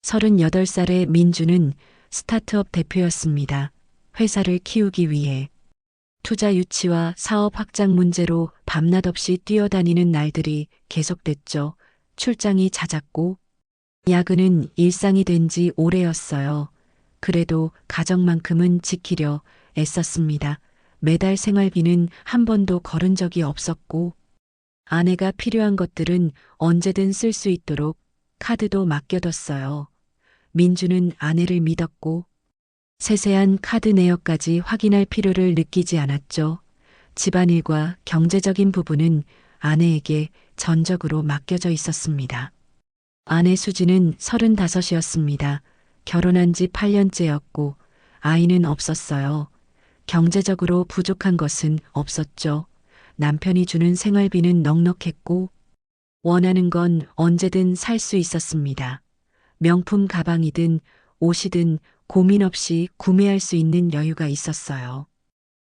38살의 민주는 스타트업 대표였습니다. 회사를 키우기 위해 투자 유치와 사업 확장 문제로 밤낮 없이 뛰어다니는 날들이 계속됐죠. 출장이 잦았고 야근은 일상이 된 지 오래였어요. 그래도 가정만큼은 지키려 애썼습니다. 매달 생활비는 한 번도 거른 적이 없었고 아내가 필요한 것들은 언제든 쓸 수 있도록 카드도 맡겨뒀어요. 민주는 아내를 믿었고 세세한 카드 내역까지 확인할 필요를 느끼지 않았죠. 집안일과 경제적인 부분은 아내에게 전적으로 맡겨져 있었습니다. 아내 수지는 35이었습니다. 결혼한 지 8년째였고 아이는 없었어요. 경제적으로 부족한 것은 없었죠. 남편이 주는 생활비는 넉넉했고 원하는 건 언제든 살 수 있었습니다. 명품 가방이든 옷이든 고민 없이 구매할 수 있는 여유가 있었어요.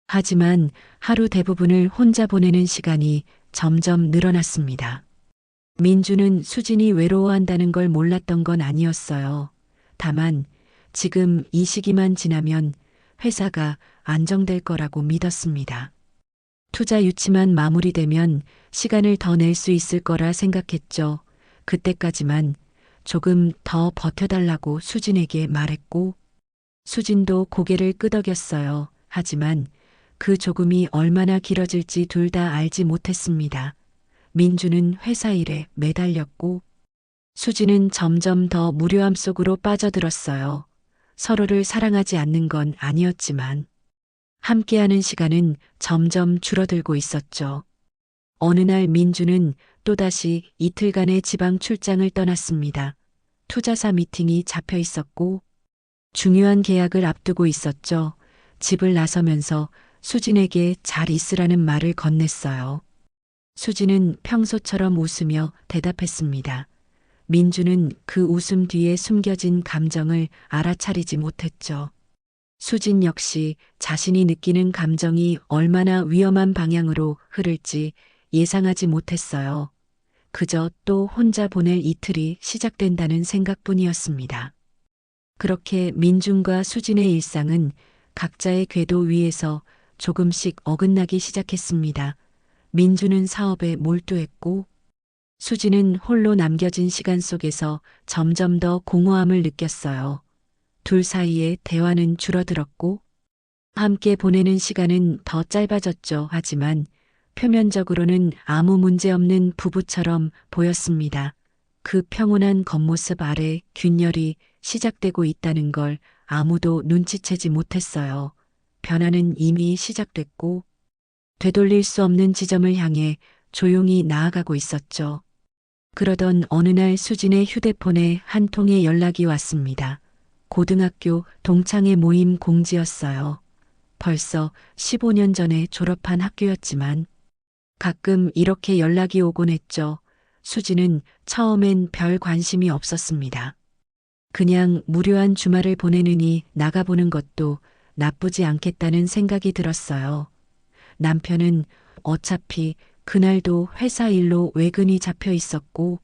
하지만 하루 대부분을 혼자 보내는 시간이 점점 늘어났습니다. 민주는 수진이 외로워한다는 걸 몰랐던 건 아니었어요. 다만 지금 이 시기만 지나면 회사가 안정될 거라고 믿었습니다. 투자 유치만 마무리되면 시간을 더 낼 수 있을 거라 생각했죠. 그때까지만 조금 더 버텨달라고 수진에게 말했고 수진도 고개를 끄덕였어요. 하지만 그 조금이 얼마나 길어질지 둘 다 알지 못했습니다. 민주는 회사 일에 매달렸고 수진은 점점 더 무료함 속으로 빠져들었어요. 서로를 사랑하지 않는 건 아니었지만 함께하는 시간은 점점 줄어들고 있었죠. 어느 날 민주는 또다시 이틀간의 지방 출장을 떠났습니다. 투자사 미팅이 잡혀 있었고 중요한 계약을 앞두고 있었죠. 집을 나서면서 수진에게 잘 있으라는 말을 건넸어요. 수진은 평소처럼 웃으며 대답했습니다. 민주는 그 웃음 뒤에 숨겨진 감정을 알아차리지 못했죠. 수진 역시 자신이 느끼는 감정이 얼마나 위험한 방향으로 흐를지 예상하지 못했어요. 그저 또 혼자 보낼 이틀이 시작된다는 생각뿐이었습니다. 그렇게 민준과 수진의 일상은 각자의 궤도 위에서 조금씩 어긋나기 시작했습니다. 민주는 사업에 몰두했고 수진은 홀로 남겨진 시간 속에서 점점 더 공허함을 느꼈어요. 둘 사이의 대화는 줄어들었고 함께 보내는 시간은 더 짧아졌죠. 하지만 표면적으로는 아무 문제 없는 부부처럼 보였습니다. 그 평온한 겉모습 아래 균열이 시작되고 있다는 걸 아무도 눈치채지 못했어요. 변화는 이미 시작됐고 되돌릴 수 없는 지점을 향해 조용히 나아가고 있었죠. 그러던 어느 날 수진의 휴대폰에 한 통의 연락이 왔습니다. 고등학교 동창회 모임 공지였어요. 벌써 15년 전에 졸업한 학교였지만 가끔 이렇게 연락이 오곤 했죠. 수진은 처음엔 별 관심이 없었습니다. 그냥 무료한 주말을 보내느니 나가보는 것도 나쁘지 않겠다는 생각이 들었어요. 남편은 어차피 그날도 회사 일로 외근이 잡혀 있었고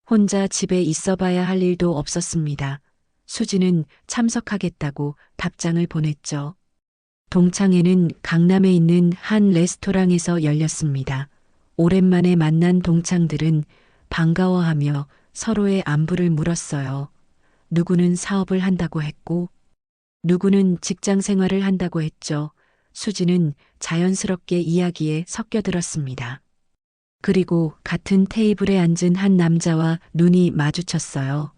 혼자 집에 있어봐야 할 일도 없었습니다. 수지는 참석하겠다고 답장을 보냈죠. 동창회는 강남에 있는 한 레스토랑에서 열렸습니다. 오랜만에 만난 동창들은 반가워하며 서로의 안부를 물었어요. 누구는 사업을 한다고 했고 누구는 직장 생활을 한다고 했죠. 수지는 자연스럽게 이야기에 섞여들었습니다. 그리고 같은 테이블에 앉은 한 남자와 눈이 마주쳤어요.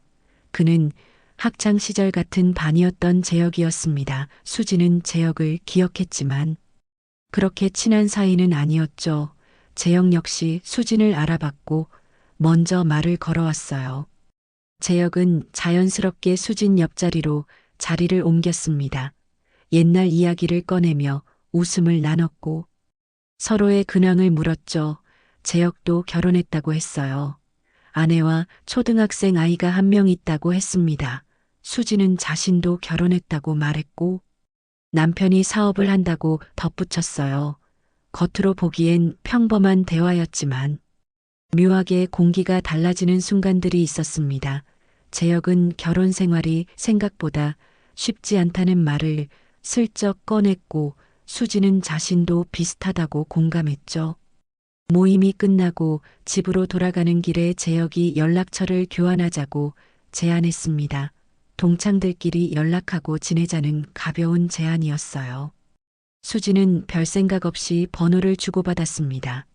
그는 학창 시절 같은 반이었던 재혁이었습니다. 수지는 재혁을 기억했지만 그렇게 친한 사이는 아니었죠. 재혁 역시 수진을 알아봤고 먼저 말을 걸어왔어요. 재혁은 자연스럽게 수진 옆자리로 자리를 옮겼습니다. 옛날 이야기를 꺼내며 웃음을 나눴고 서로의 근황을 물었죠. 재혁도 결혼했다고 했어요. 아내와 초등학생 아이가 한 명 있다고 했습니다. 수지는 자신도 결혼했다고 말했고 남편이 사업을 한다고 덧붙였어요. 겉으로 보기엔 평범한 대화였지만 묘하게 공기가 달라지는 순간들이 있었습니다. 재혁은 결혼 생활이 생각보다 쉽지 않다는 말을 슬쩍 꺼냈고 수지는 자신도 비슷하다고 공감했죠. 모임이 끝나고 집으로 돌아가는 길에 재혁이 연락처를 교환하자고 제안했습니다. 동창들끼리 연락하고 지내자는 가벼운 제안이었어요. 수지는 별 생각 없이 번호를 주고받았습니다.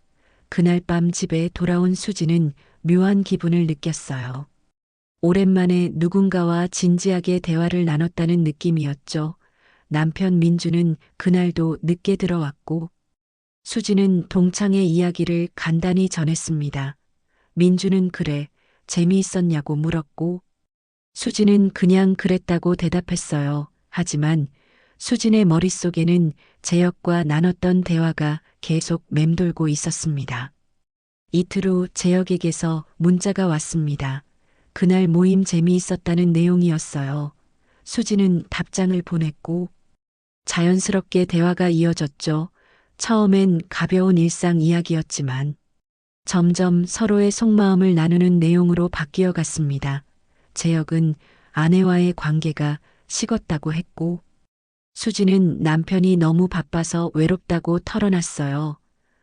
그날 밤 집에 돌아온 수지는 묘한 기분을 느꼈어요. 오랜만에 누군가와 진지하게 대화를 나눴다는 느낌이었죠. 남편 민주는 그날도 늦게 들어왔고 수지는 동창의 이야기를 간단히 전했습니다. 민주는 그래, 재미있었냐고 물었고 수지는 그냥 그랬다고 대답했어요. 하지만 수진의 머릿속에는 재혁과 나눴던 대화가 계속 맴돌고 있었습니다. 이틀 후 재혁에게서 문자가 왔습니다. 그날 모임 재미있었다는 내용이었어요. 수지는 답장을 보냈고 자연스럽게 대화가 이어졌죠. 처음엔 가벼운 일상 이야기였지만 점점 서로의 속마음을 나누는 내용으로 바뀌어 갔습니다. 재혁은 아내와의 관계가 식었다고 했고 수지는 남편이 너무 바빠서 외롭다고 털어놨어요.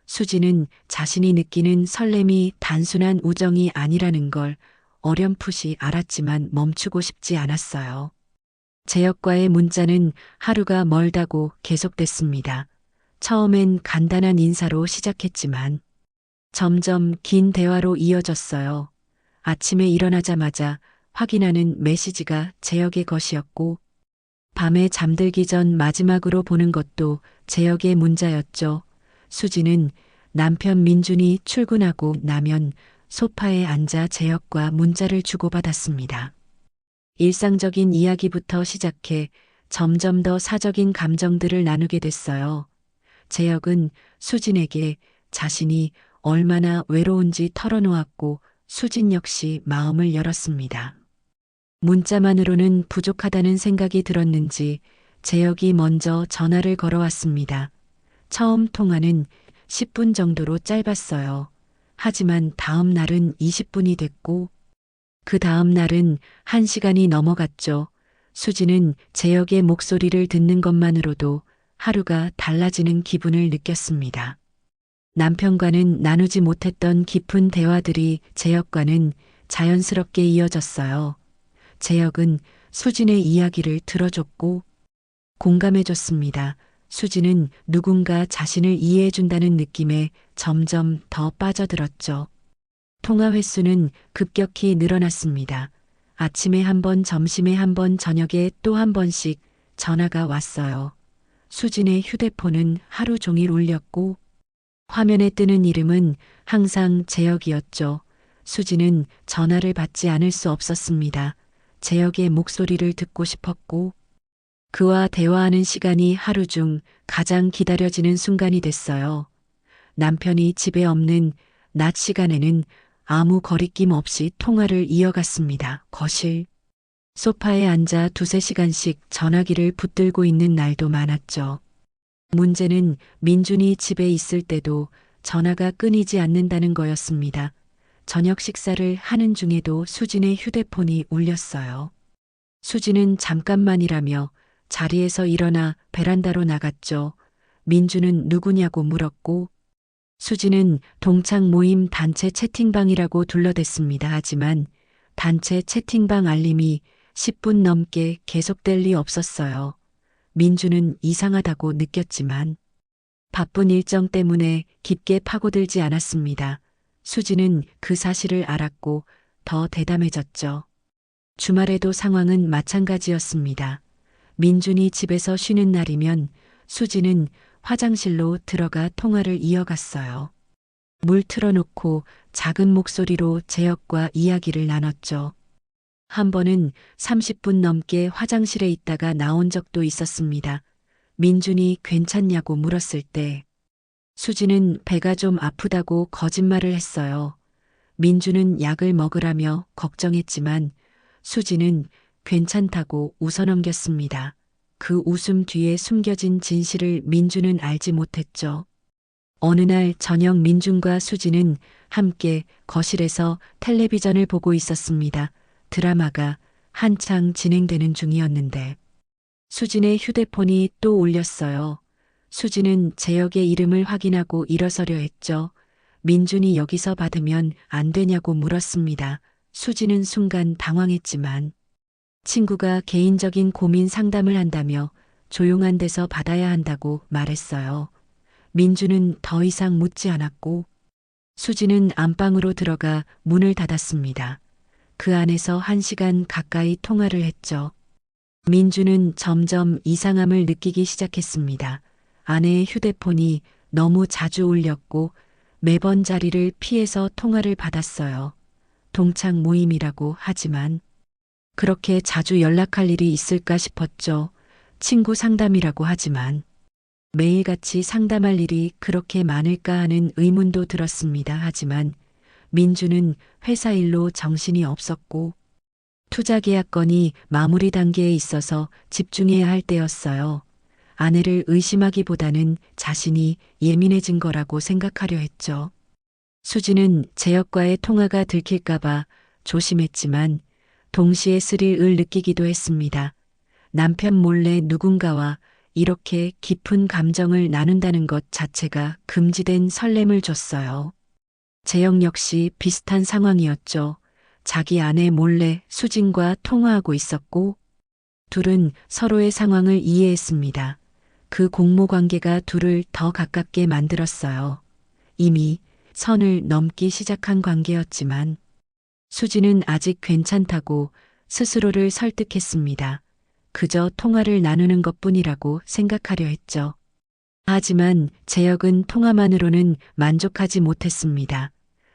수지는 자신이 느끼는 설렘이 단순한 우정이 아니라는 걸 어렴풋이 알았지만 멈추고 싶지 않았어요. 재혁과의 문자는 하루가 멀다고 계속됐습니다. 처음엔 간단한 인사로 시작했지만 점점 긴 대화로 이어졌어요. 아침에 일어나자마자 확인하는 메시지가 재혁의 것이었고 밤에 잠들기 전 마지막으로 보는 것도 재혁의 문자였죠. 수지는 남편 민준이 출근하고 나면 소파에 앉아 재혁과 문자를 주고받았습니다. 일상적인 이야기부터 시작해 점점 더 사적인 감정들을 나누게 됐어요. 재혁은 수진에게 자신이 얼마나 외로운지 털어놓았고 수진 역시 마음을 열었습니다. 문자만으로는 부족하다는 생각이 들었는지 재혁이 먼저 전화를 걸어왔습니다. 처음 통화는 10분 정도로 짧았어요. 하지만 다음 날은 20분이 됐고 그 다음 날은 1시간이 넘어갔죠. 수지는 재혁의 목소리를 듣는 것만으로도 하루가 달라지는 기분을 느꼈습니다. 남편과는 나누지 못했던 깊은 대화들이 재혁과는 자연스럽게 이어졌어요. 재혁은 수진의 이야기를 들어줬고 공감해줬습니다. 수진은 누군가 자신을 이해해준다는 느낌에 점점 더 빠져들었죠. 통화 횟수는 급격히 늘어났습니다. 아침에 한 번, 점심에 한 번, 저녁에 또 한 번씩 전화가 왔어요. 수진의 휴대폰은 하루 종일 울렸고 화면에 뜨는 이름은 항상 재혁이었죠. 수진은 전화를 받지 않을 수 없었습니다. 재혁의 목소리를 듣고 싶었고 그와 대화하는 시간이 하루 중 가장 기다려지는 순간이 됐어요. 남편이 집에 없는 낮 시간에는 아무 거리낌 없이 통화를 이어갔습니다. 거실, 소파에 앉아 두세 시간씩 전화기를 붙들고 있는 날도 많았죠. 문제는 민준이 집에 있을 때도 전화가 끊이지 않는다는 거였습니다. 저녁 식사를 하는 중에도 수진의 휴대폰이 울렸어요. 수진은 잠깐만이라며 자리에서 일어나 베란다로 나갔죠. 민준은 누구냐고 물었고 수진은 동창 모임 단체 채팅방이라고 둘러댔습니다. 하지만 단체 채팅방 알림이 10분 넘게 계속될 리 없었어요. 민준은 이상하다고 느꼈지만 바쁜 일정 때문에 깊게 파고들지 않았습니다. 수지는 그 사실을 알았고 더 대담해졌죠. 주말에도 상황은 마찬가지였습니다. 민준이 집에서 쉬는 날이면 수지는 화장실로 들어가 통화를 이어갔어요. 물 틀어놓고 작은 목소리로 재혁과 이야기를 나눴죠. 한 번은 30분 넘게 화장실에 있다가 나온 적도 있었습니다. 민준이 괜찮냐고 물었을 때 수지는 배가 좀 아프다고 거짓말을 했어요. 민준은 약을 먹으라며 걱정했지만 수지는 괜찮다고 웃어넘겼습니다. 그 웃음 뒤에 숨겨진 진실을 민준은 알지 못했죠. 어느 날 저녁 민준과 수지는 함께 거실에서 텔레비전을 보고 있었습니다. 드라마가 한창 진행되는 중이었는데 수진의 휴대폰이 또 울렸어요. 수진은 재혁의 이름을 확인하고 일어서려 했죠. 민준이 여기서 받으면 안 되냐고 물었습니다. 수진은 순간 당황했지만 친구가 개인적인 고민 상담을 한다며 조용한 데서 받아야 한다고 말했어요. 민준은 더 이상 묻지 않았고 수진은 안방으로 들어가 문을 닫았습니다. 그 안에서 1시간 가까이 통화를 했죠. 민준은 점점 이상함을 느끼기 시작했습니다. 아내의 휴대폰이 너무 자주 울렸고 매번 자리를 피해서 통화를 받았어요. 동창 모임이라고 하지만 그렇게 자주 연락할 일이 있을까 싶었죠. 친구 상담이라고 하지만 매일같이 상담할 일이 그렇게 많을까 하는 의문도 들었습니다. 하지만 민주는 회사 일로 정신이 없었고 투자 계약 건이 마무리 단계에 있어서 집중해야 할 때였어요. 아내를 의심하기보다는 자신이 예민해진 거라고 생각하려 했죠. 수지는 재혁과의 통화가 들킬까봐 조심했지만 동시에 스릴을 느끼기도 했습니다. 남편 몰래 누군가와 이렇게 깊은 감정을 나눈다는 것 자체가 금지된 설렘을 줬어요. 재혁 역시 비슷한 상황이었죠. 자기 아내 몰래 수진과 통화하고 있었고 둘은 서로의 상황을 이해했습니다. 그 공모 관계가 둘을 더 가깝게 만들었어요. 이미 선을 넘기 시작한 관계였지만 수진은 아직 괜찮다고 스스로를 설득했습니다. 그저 통화를 나누는 것뿐이라고 생각하려 했죠. 하지만 재혁은 통화만으로는 만족하지 못했습니다.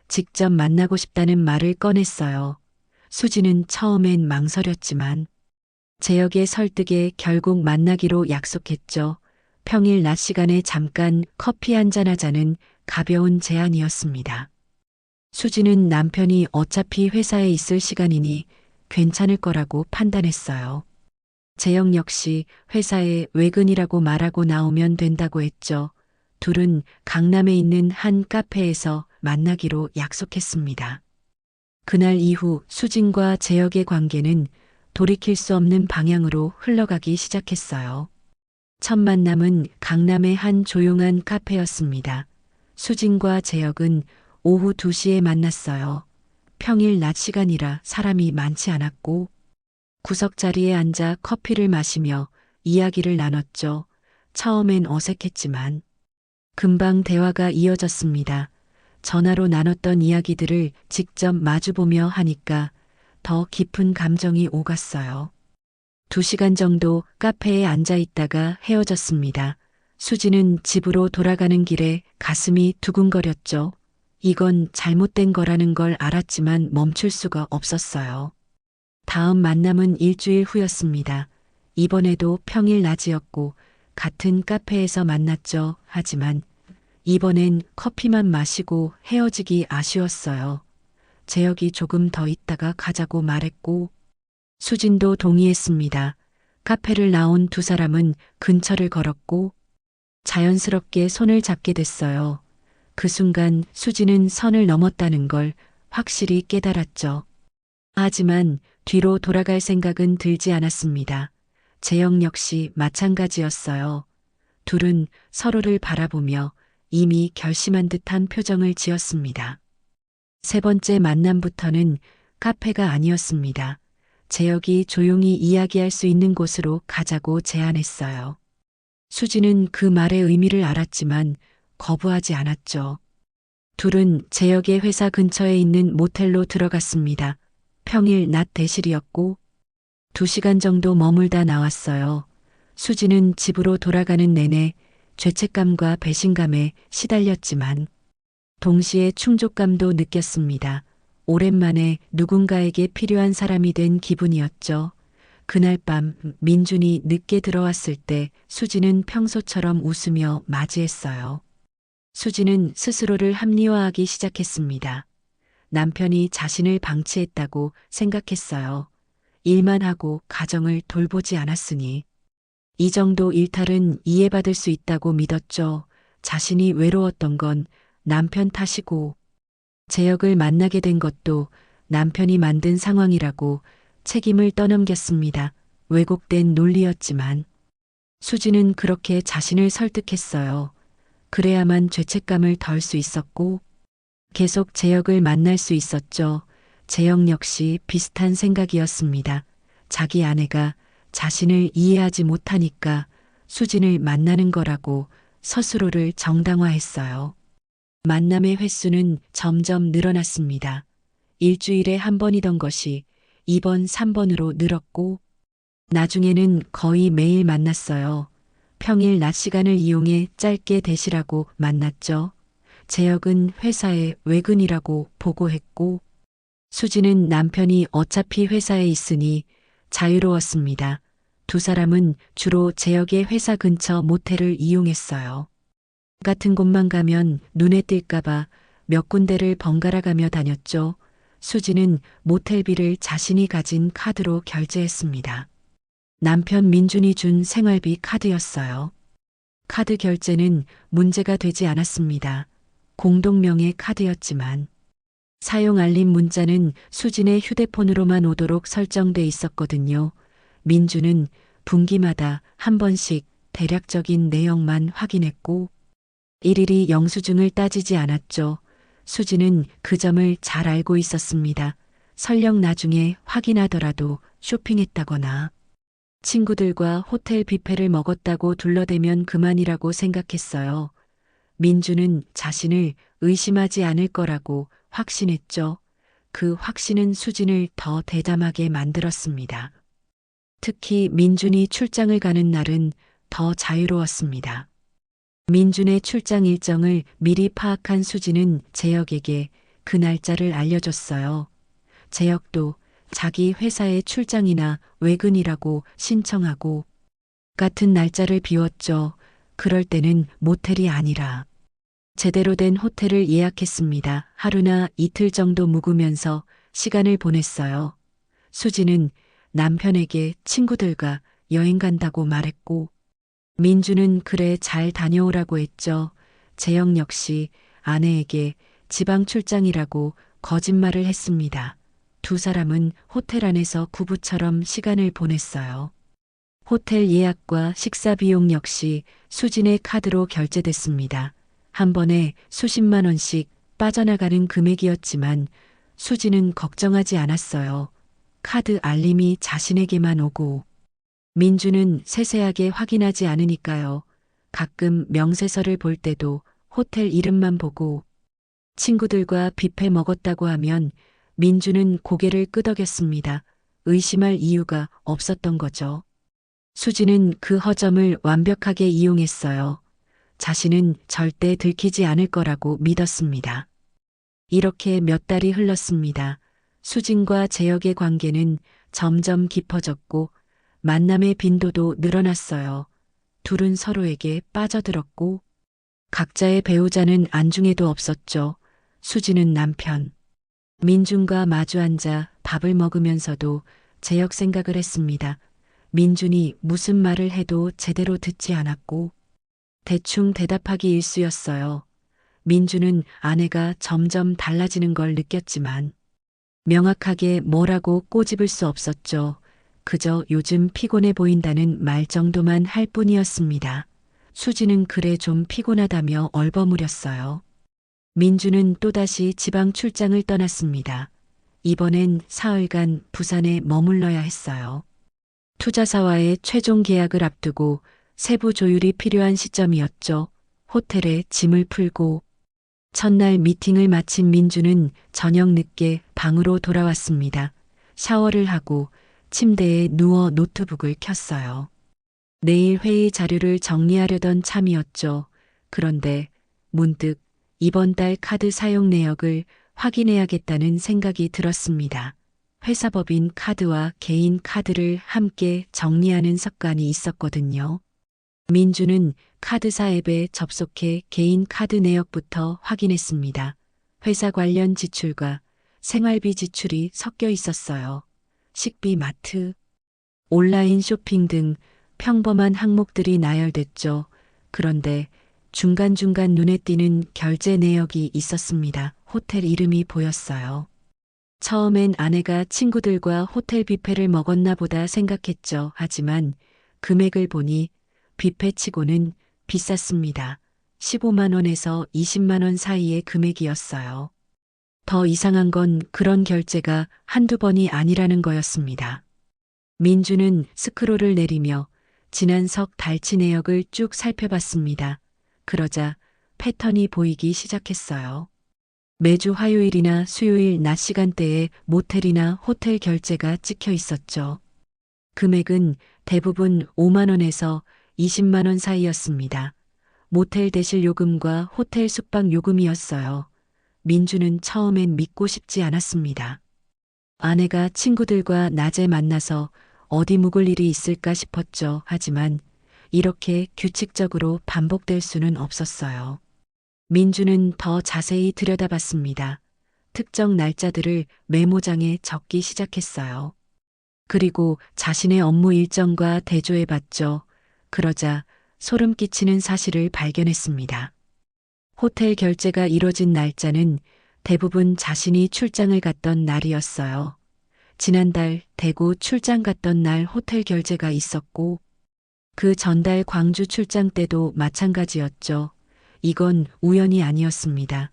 직접 만나고 싶다는 말을 꺼냈어요. 수진은 처음엔 망설였지만 재혁의 설득에 결국 만나기로 약속했죠. 평일 낮 시간에 잠깐 커피 한잔 하자는 가벼운 제안이었습니다. 수진은 남편이 어차피 회사에 있을 시간이니 괜찮을 거라고 판단했어요. 재혁 역시 회사에 외근이라고 말하고 나오면 된다고 했죠. 둘은 강남에 있는 한 카페에서 만나기로 약속했습니다. 그날 이후 수진과 재혁의 관계는 돌이킬 수 없는 방향으로 흘러가기 시작했어요. 첫 만남은 강남의 한 조용한 카페였습니다. 수진과 재혁은 오후 2시에 만났어요. 평일 낮 시간이라 사람이 많지 않았고 구석자리에 앉아 커피를 마시며 이야기를 나눴죠. 처음엔 어색했지만 금방 대화가 이어졌습니다. 전화로 나눴던 이야기들을 직접 마주보며 하니까 더 깊은 감정이 오갔어요. 2시간 정도 카페에 앉아 있다가 헤어졌습니다. 수지는 집으로 돌아가는 길에 가슴이 두근거렸죠. 이건 잘못된 거라는 걸 알았지만 멈출 수가 없었어요. 다음 만남은 일주일 후였습니다. 이번에도 평일 낮이었고 같은 카페에서 만났죠. 하지만 이번엔 커피만 마시고 헤어지기 아쉬웠어요. 재혁이 조금 더 있다가 가자고 말했고 수진도 동의했습니다. 카페를 나온 두 사람은 근처를 걸었고 자연스럽게 손을 잡게 됐어요. 그 순간 수진은 선을 넘었다는 걸 확실히 깨달았죠. 하지만 뒤로 돌아갈 생각은 들지 않았습니다. 재혁 역시 마찬가지였어요. 둘은 서로를 바라보며 이미 결심한 듯한 표정을 지었습니다. 세 번째 만남부터는 카페가 아니었습니다. 재혁이 조용히 이야기할 수 있는 곳으로 가자고 제안했어요. 수지는 그 말의 의미를 알았지만 거부하지 않았죠. 둘은 재혁의 회사 근처에 있는 모텔로 들어갔습니다. 평일 낮 대실이었고 2시간 정도 머물다 나왔어요. 수지는 집으로 돌아가는 내내 죄책감과 배신감에 시달렸지만 동시에 충족감도 느꼈습니다. 오랜만에 누군가에게 필요한 사람이 된 기분이었죠. 그날 밤 민준이 늦게 들어왔을 때 수지는 평소처럼 웃으며 맞이했어요. 수지는 스스로를 합리화하기 시작했습니다. 남편이 자신을 방치했다고 생각했어요. 일만 하고 가정을 돌보지 않았으니 이 정도 일탈은 이해받을 수 있다고 믿었죠. 자신이 외로웠던 건 남편 탓이고 재혁을 만나게 된 것도 남편이 만든 상황이라고 책임을 떠넘겼습니다. 왜곡된 논리였지만 수지는 그렇게 자신을 설득했어요. 그래야만 죄책감을 덜 수 있었고 계속 재혁을 만날 수 있었죠. 재혁 역시 비슷한 생각이었습니다. 자기 아내가 자신을 이해하지 못하니까 수진을 만나는 거라고 스스로를 정당화했어요. 만남의 횟수는 점점 늘어났습니다. 일주일에 한 번이던 것이 2번, 3번으로 늘었고 나중에는 거의 매일 만났어요. 평일 낮 시간을 이용해 짧게 대시라고 만났죠. 재혁은 회사에 외근이라고 보고했고 수지는 남편이 어차피 회사에 있으니 자유로웠습니다. 두 사람은 주로 재혁의 회사 근처 모텔을 이용했어요. 같은 곳만 가면 눈에 띌까봐 몇 군데를 번갈아 가며 다녔죠. 수지는 모텔비를 자신이 가진 카드로 결제했습니다. 남편 민준이 준 생활비 카드였어요. 카드 결제는 문제가 되지 않았습니다. 공동명의 카드였지만 사용 알림 문자는 수진의 휴대폰으로만 오도록 설정돼 있었거든요. 민주는 분기마다 한 번씩 대략적인 내용만 확인했고 일일이 영수증을 따지지 않았죠. 수지는 그 점을 잘 알고 있었습니다. 설령 나중에 확인하더라도 쇼핑했다거나 친구들과 호텔 뷔페를 먹었다고 둘러대면 그만이라고 생각했어요. 민주는 자신을 의심하지 않을 거라고 확신했죠. 그 확신은 수진을 더 대담하게 만들었습니다. 특히 민준이 출장을 가는 날은 더 자유로웠습니다. 민준의 출장 일정을 미리 파악한 수진은 재혁에게 그 날짜를 알려줬어요. 재혁도 자기 회사의 출장이나 외근이라고 신청하고 같은 날짜를 비웠죠. 그럴 때는 모텔이 아니라 제대로 된 호텔을 예약했습니다. 하루나 이틀 정도 묵으면서 시간을 보냈어요. 수지는 남편에게 친구들과 여행 간다고 말했고 민주는 그래 잘 다녀오라고 했죠. 재영 역시 아내에게 지방 출장이라고 거짓말을 했습니다. 두 사람은 호텔 안에서 부부처럼 시간을 보냈어요. 호텔 예약과 식사 비용 역시 수진의 카드로 결제됐습니다. 한 번에 수십만 원씩 빠져나가는 금액이었지만 수진은 걱정하지 않았어요. 카드 알림이 자신에게만 오고 민주는 세세하게 확인하지 않으니까요. 가끔 명세서를 볼 때도 호텔 이름만 보고 친구들과 뷔페 먹었다고 하면 민주는 고개를 끄덕였습니다. 의심할 이유가 없었던 거죠. 수지는 그 허점을 완벽하게 이용했어요. 자신은 절대 들키지 않을 거라고 믿었습니다. 이렇게 몇 달이 흘렀습니다. 수진과 재혁의 관계는 점점 깊어졌고 만남의 빈도도 늘어났어요. 둘은 서로에게 빠져들었고 각자의 배우자는 안중에도 없었죠. 수지는 남편. 민준과 마주 앉아 밥을 먹으면서도 재혁 생각을 했습니다. 민준이 무슨 말을 해도 제대로 듣지 않았고 대충 대답하기 일쑤였어요. 민준은 아내가 점점 달라지는 걸 느꼈지만 명확하게 뭐라고 꼬집을 수 없었죠. 그저 요즘 피곤해 보인다는 말 정도만 할 뿐이었습니다. 수지는 그래 좀 피곤하다며 얼버무렸어요. 민주는 또다시 지방 출장을 떠났습니다. 이번엔 사흘간 부산에 머물러야 했어요. 투자사와의 최종 계약을 앞두고 세부 조율이 필요한 시점이었죠. 호텔에 짐을 풀고 첫날 미팅을 마친 민주는 저녁 늦게 방으로 돌아왔습니다. 샤워를 하고 침대에 누워 노트북을 켰어요. 내일 회의 자료를 정리하려던 참이었죠. 그런데 문득 이번 달 카드 사용 내역을 확인해야겠다는 생각이 들었습니다. 회사법인 카드와 개인 카드를 함께 정리하는 습관이 있었거든요. 민주는 카드사 앱에 접속해 개인 카드 내역부터 확인했습니다. 회사 관련 지출과 생활비 지출이 섞여 있었어요. 식비, 마트, 온라인 쇼핑 등 평범한 항목들이 나열됐죠. 그런데 중간중간 눈에 띄는 결제 내역이 있었습니다. 호텔 이름이 보였어요. 처음엔 아내가 친구들과 호텔 뷔페를 먹었나 보다 생각했죠. 하지만 금액을 보니 뷔페치고는 비쌌습니다. 15만 원에서 20만 원 사이의 금액이었어요. 더 이상한 건 그런 결제가 한두 번이 아니라는 거였습니다. 민주는 스크롤을 내리며 지난 석 달치 내역을 쭉 살펴봤습니다. 그러자 패턴이 보이기 시작했어요. 매주 화요일이나 수요일 낮 시간대에 모텔이나 호텔 결제가 찍혀 있었죠. 금액은 대부분 5만 원에서 20만 원 사이였습니다. 모텔 대실 요금과 호텔 숙박 요금이었어요. 민주는 처음엔 믿고 싶지 않았습니다. 아내가 친구들과 낮에 만나서 어디 묵을 일이 있을까 싶었죠. 하지만 이렇게 규칙적으로 반복될 수는 없었어요. 민주는 더 자세히 들여다봤습니다. 특정 날짜들을 메모장에 적기 시작했어요. 그리고 자신의 업무 일정과 대조해봤죠. 그러자 소름 끼치는 사실을 발견했습니다. 호텔 결제가 이뤄진 날짜는 대부분 자신이 출장을 갔던 날이었어요. 지난달 대구 출장 갔던 날 호텔 결제가 있었고 그 전달 광주 출장 때도 마찬가지였죠. 이건 우연이 아니었습니다.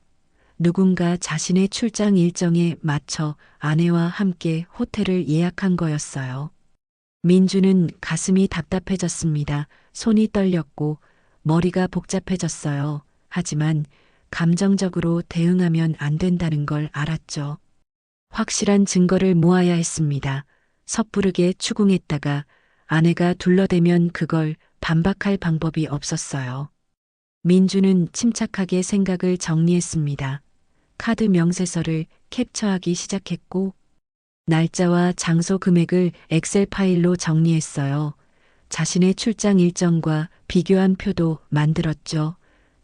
누군가 자신의 출장 일정에 맞춰 아내와 함께 호텔을 예약한 거였어요. 민주는 가슴이 답답해졌습니다. 손이 떨렸고 머리가 복잡해졌어요. 하지만 감정적으로 대응하면 안 된다는 걸 알았죠. 확실한 증거를 모아야 했습니다. 섣부르게 추궁했다가 아내가 둘러대면 그걸 반박할 방법이 없었어요. 민주는 침착하게 생각을 정리했습니다. 카드 명세서를 캡처하기 시작했고 날짜와 장소 금액을 엑셀 파일로 정리했어요. 자신의 출장 일정과 비교한 표도 만들었죠.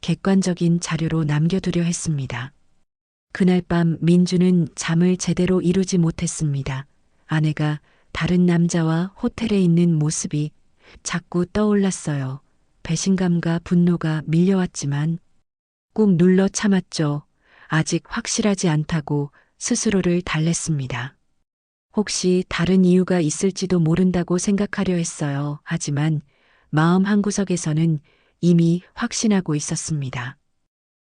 객관적인 자료로 남겨두려 했습니다. 그날 밤 민주는 잠을 제대로 이루지 못했습니다. 아내가 다른 남자와 호텔에 있는 모습이 자꾸 떠올랐어요. 배신감과 분노가 밀려왔지만 꾹 눌러 참았죠. 아직 확실하지 않다고 스스로를 달랬습니다. 혹시 다른 이유가 있을지도 모른다고 생각하려 했어요. 하지만 마음 한구석에서는 이미 확신하고 있었습니다.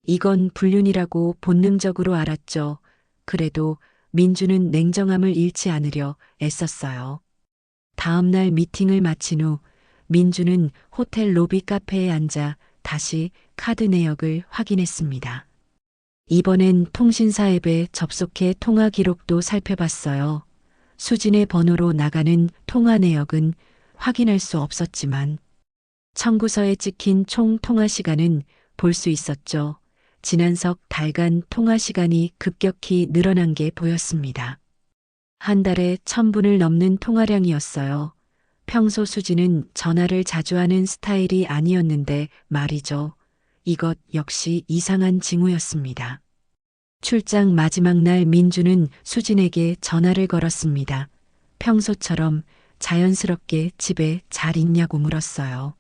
이건 불륜이라고 본능적으로 알았죠. 그래도 민주는 냉정함을 잃지 않으려 애썼어요. 다음 날 미팅을 마친 후 민주는 호텔 로비 카페에 앉아 다시 카드 내역을 확인했습니다. 이번엔 통신사 앱에 접속해 통화 기록도 살펴봤어요. 수진의 번호로 나가는 통화 내역은 확인할 수 없었지만 청구서에 찍힌 총 통화 시간은 볼 수 있었죠. 지난 석 달간 통화 시간이 급격히 늘어난 게 보였습니다. 한 달에 1000분을 넘는 통화량이었어요. 평소 수지는 전화를 자주 하는 스타일이 아니었는데 말이죠. 이것 역시 이상한 징후였습니다. 출장 마지막 날 민주는 수진에게 전화를 걸었습니다. 평소처럼 자연스럽게 집에 잘 있냐고 물었어요.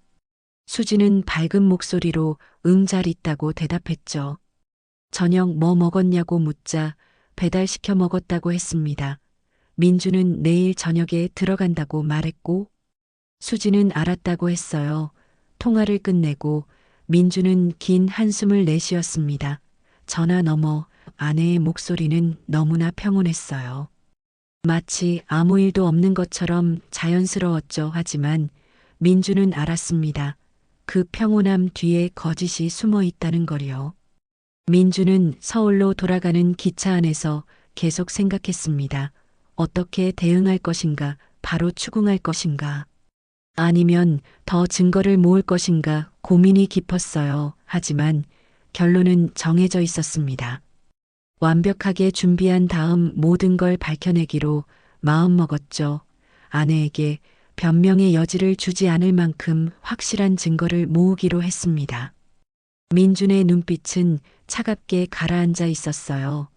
수지는 밝은 목소리로 응, 잘 있다고 대답했죠. 저녁 뭐 먹었냐고 묻자 배달시켜 먹었다고 했습니다. 민주는 내일 저녁에 들어간다고 말했고 수지는 알았다고 했어요. 통화를 끝내고 민주는 긴 한숨을 내쉬었습니다. 전화 너머 아내의 목소리는 너무나 평온했어요. 마치 아무 일도 없는 것처럼 자연스러웠죠. 하지만 민주는 알았습니다. 그 평온함 뒤에 거짓이 숨어 있다는 거요. 민주는 서울로 돌아가는 기차 안에서 계속 생각했습니다. 어떻게 대응할 것인가, 바로 추궁할 것인가, 아니면 더 증거를 모을 것인가 고민이 깊었어요. 하지만 결론은 정해져 있었습니다. 완벽하게 준비한 다음 모든 걸 밝혀내기로 마음먹었죠. 아내에게 변명의 여지를 주지 않을 만큼 확실한 증거를 모으기로 했습니다. 민준의 눈빛은 차갑게 가라앉아 있었어요.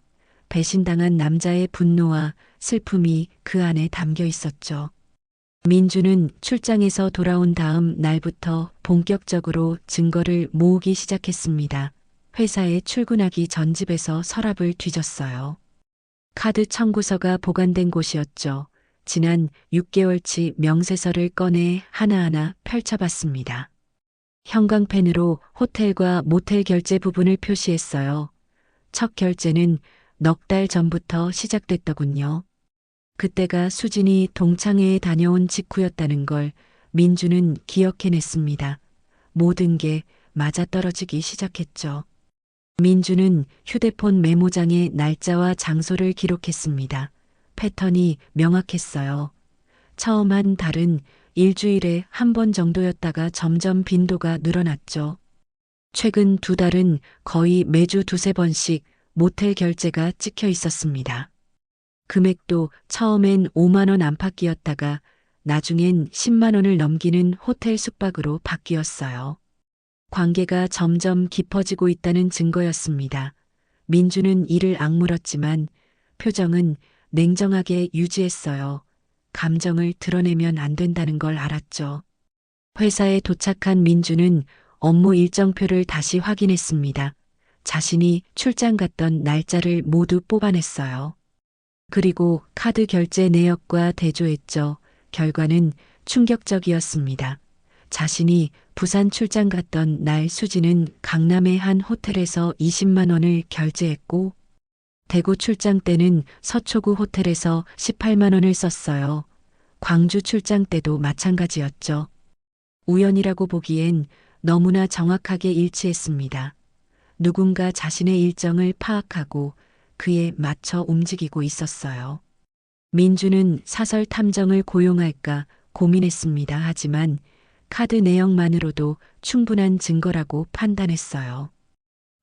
배신당한 남자의 분노와 슬픔이 그 안에 담겨 있었죠. 민주는 출장에서 돌아온 다음 날부터 본격적으로 증거를 모으기 시작했습니다. 회사에 출근하기 전 집에서 서랍을 뒤졌어요. 카드 청구서가 보관된 곳이었죠. 지난 6개월치 명세서를 꺼내 하나하나 펼쳐봤습니다. 형광펜으로 호텔과 모텔 결제 부분을 표시했어요. 첫 결제는 넉 달 전부터 시작됐더군요. 그때가 수진이 동창회에 다녀온 직후였다는 걸 민주는 기억해냈습니다. 모든 게 맞아떨어지기 시작했죠. 민주는 휴대폰 메모장에 날짜와 장소를 기록했습니다. 패턴이 명확했어요. 처음 한 달은 일주일에 한 번 정도였다가 점점 빈도가 늘어났죠. 최근 2달은 거의 매주 2~3번씩 모텔 결제가 찍혀 있었습니다. 금액도 처음엔 5만 원 안팎이었다가 나중엔 10만 원을 넘기는 호텔 숙박으로 바뀌었어요. 관계가 점점 깊어지고 있다는 증거였습니다. 민주는 이를 악물었지만 표정은 냉정하게 유지했어요. 감정을 드러내면 안 된다는 걸 알았죠. 회사에 도착한 민주는 업무 일정표를 다시 확인했습니다. 자신이 출장 갔던 날짜를 모두 뽑아냈어요. 그리고 카드 결제 내역과 대조했죠. 결과는 충격적이었습니다. 자신이 부산 출장 갔던 날 수지는 강남의 한 호텔에서 20만 원을 결제했고 대구 출장 때는 서초구 호텔에서 18만 원을 썼어요. 광주 출장 때도 마찬가지였죠. 우연이라고 보기엔 너무나 정확하게 일치했습니다. 누군가 자신의 일정을 파악하고 그에 맞춰 움직이고 있었어요. 민주는 사설 탐정을 고용할까 고민했습니다. 하지만 카드 내역만으로도 충분한 증거라고 판단했어요.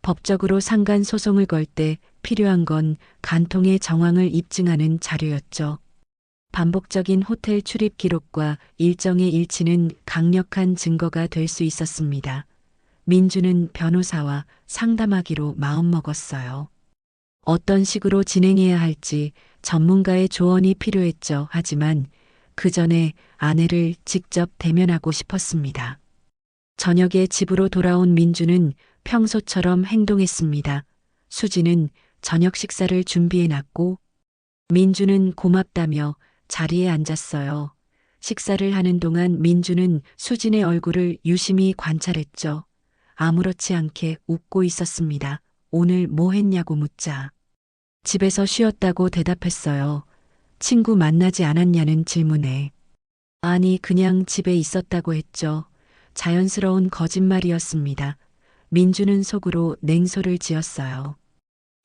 법적으로 상간 소송을 걸 때 필요한 건 간통의 정황을 입증하는 자료였죠. 반복적인 호텔 출입 기록과 일정의 일치는 강력한 증거가 될 수 있었습니다. 민주는 변호사와 상담하기로 마음먹었어요. 어떤 식으로 진행해야 할지 전문가의 조언이 필요했죠. 하지만 그 전에 아내를 직접 대면하고 싶었습니다. 저녁에 집으로 돌아온 민주는 평소처럼 행동했습니다. 수지는 저녁 식사를 준비해놨고 민주는 고맙다며 자리에 앉았어요. 식사를 하는 동안 민주는 수진의 얼굴을 유심히 관찰했죠. 아무렇지 않게 웃고 있었습니다. 오늘 뭐 했냐고 묻자. 집에서 쉬었다고 대답했어요. 친구 만나지 않았냐는 질문에. 아니, 그냥 집에 있었다고 했죠. 자연스러운 거짓말이었습니다. 민주는 속으로 냉소를 지었어요.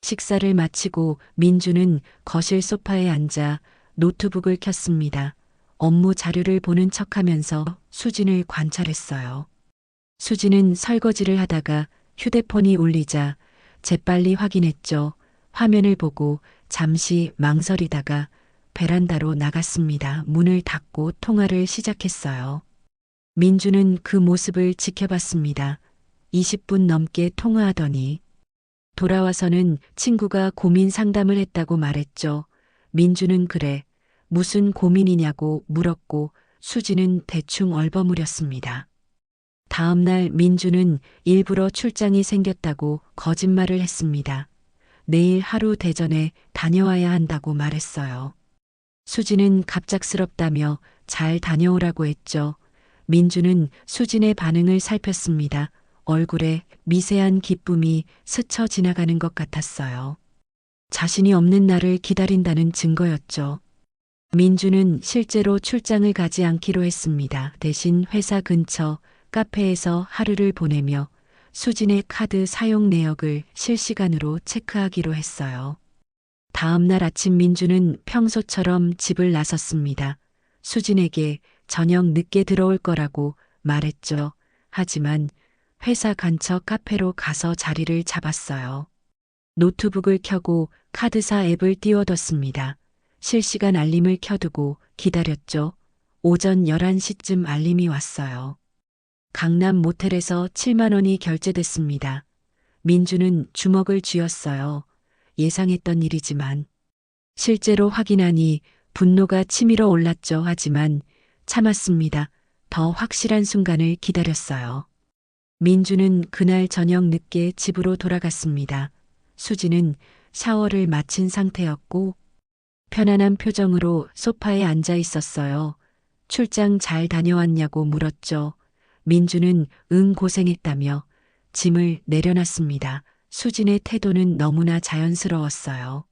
식사를 마치고 민주는 거실 소파에 앉아 노트북을 켰습니다. 업무 자료를 보는 척하면서 수진을 관찰했어요. 수진은 설거지를 하다가 휴대폰이 울리자 재빨리 확인했죠. 화면을 보고 잠시 망설이다가 베란다로 나갔습니다. 문을 닫고 통화를 시작했어요. 민주는 그 모습을 지켜봤습니다. 20분 넘게 통화하더니 돌아와서는 친구가 고민 상담을 했다고 말했죠. 민주는 그래, 무슨 고민이냐고 물었고 수지는 대충 얼버무렸습니다. 다음 날 민주는 일부러 출장이 생겼다고 거짓말을 했습니다. 내일 하루 대전에 다녀와야 한다고 말했어요. 수지는 갑작스럽다며 잘 다녀오라고 했죠. 민주는 수진의 반응을 살폈습니다. 얼굴에 미세한 기쁨이 스쳐 지나가는 것 같았어요. 자신이 없는 날을 기다린다는 증거였죠. 민주는 실제로 출장을 가지 않기로 했습니다. 대신 회사 근처 카페에서 하루를 보내며 수진의 카드 사용 내역을 실시간으로 체크하기로 했어요. 다음 날 아침 민주는 평소처럼 집을 나섰습니다. 수진에게 저녁 늦게 들어올 거라고 말했죠. 하지만 회사 근처 카페로 가서 자리를 잡았어요. 노트북을 켜고 카드사 앱을 띄워뒀습니다. 실시간 알림을 켜두고 기다렸죠. 오전 11시쯤 알림이 왔어요. 강남 모텔에서 7만 원이 결제됐습니다. 민주는 주먹을 쥐었어요. 예상했던 일이지만 실제로 확인하니 분노가 치밀어 올랐죠. 하지만 참았습니다. 더 확실한 순간을 기다렸어요. 민주는 그날 저녁 늦게 집으로 돌아갔습니다. 수지는 샤워를 마친 상태였고 편안한 표정으로 소파에 앉아 있었어요. 출장 잘 다녀왔냐고 물었죠. 민주는 응 고생했다며 짐을 내려놨습니다. 수진의 태도는 너무나 자연스러웠어요.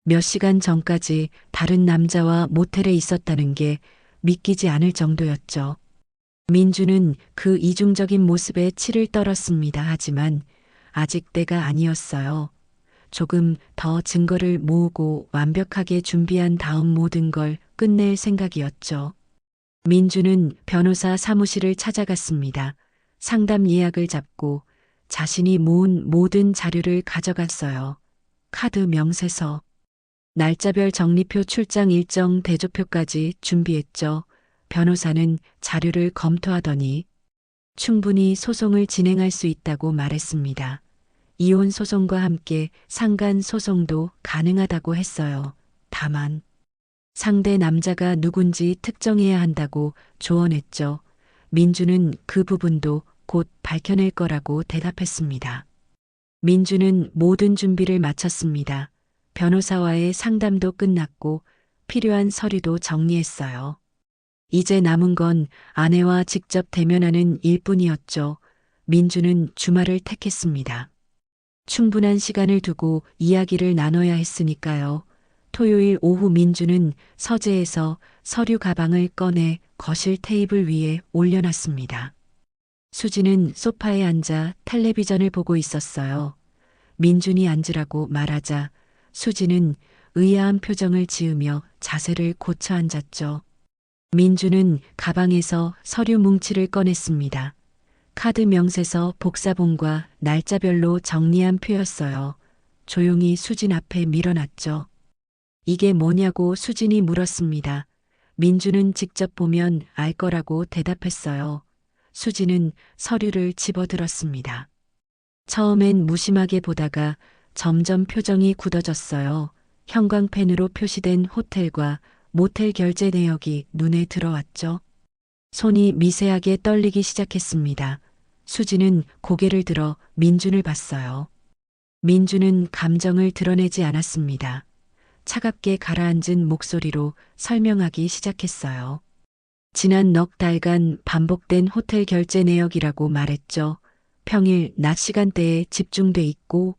몇 시간 전까지 다른 남자와 모텔에 있었다는 게 믿기지 않을 정도였죠. 민주는 그 이중적인 모습에 치를 떨었습니다. 하지만 아직 때가 아니었어요. 조금 더 증거를 모으고 완벽하게 준비한 다음 모든 걸 끝낼 생각이었죠. 민주는 변호사 사무실을 찾아갔습니다. 상담 예약을 잡고 자신이 모은 모든 자료를 가져갔어요. 카드, 명세서, 날짜별 정리표, 출장 일정, 대조표까지 준비했죠. 변호사는 자료를 검토하더니 충분히 소송을 진행할 수 있다고 말했습니다. 이혼 소송과 함께 상간 소송도 가능하다고 했어요. 다만 상대 남자가 누군지 특정해야 한다고 조언했죠. 민주는 그 부분도 곧 밝혀낼 거라고 대답했습니다. 민주는 모든 준비를 마쳤습니다. 변호사와의 상담도 끝났고 필요한 서류도 정리했어요. 이제 남은 건 아내와 직접 대면하는 일뿐이었죠. 민주는 주말을 택했습니다. 충분한 시간을 두고 이야기를 나눠야 했으니까요. 토요일 오후 민주는 서재에서 서류 가방을 꺼내 거실 테이블 위에 올려놨습니다. 수지는 소파에 앉아 텔레비전을 보고 있었어요. 민준이 앉으라고 말하자 수지는 의아한 표정을 지으며 자세를 고쳐 앉았죠. 민주는 가방에서 서류 뭉치를 꺼냈습니다. 카드, 명세서, 복사본과 날짜별로 정리한 표였어요. 조용히 수진 앞에 밀어놨죠. 이게 뭐냐고 수진이 물었습니다. 민주는 직접 보면 알 거라고 대답했어요. 수진은 서류를 집어들었습니다. 처음엔 무심하게 보다가 점점 표정이 굳어졌어요. 형광펜으로 표시된 호텔과 모텔 결제 내역이 눈에 들어왔죠. 손이 미세하게 떨리기 시작했습니다. 수지는 고개를 들어 민준을 봤어요. 민준은 감정을 드러내지 않았습니다. 차갑게 가라앉은 목소리로 설명하기 시작했어요. 지난 넉 달간 반복된 호텔 결제 내역이라고 말했죠. 평일 낮 시간대에 집중돼 있고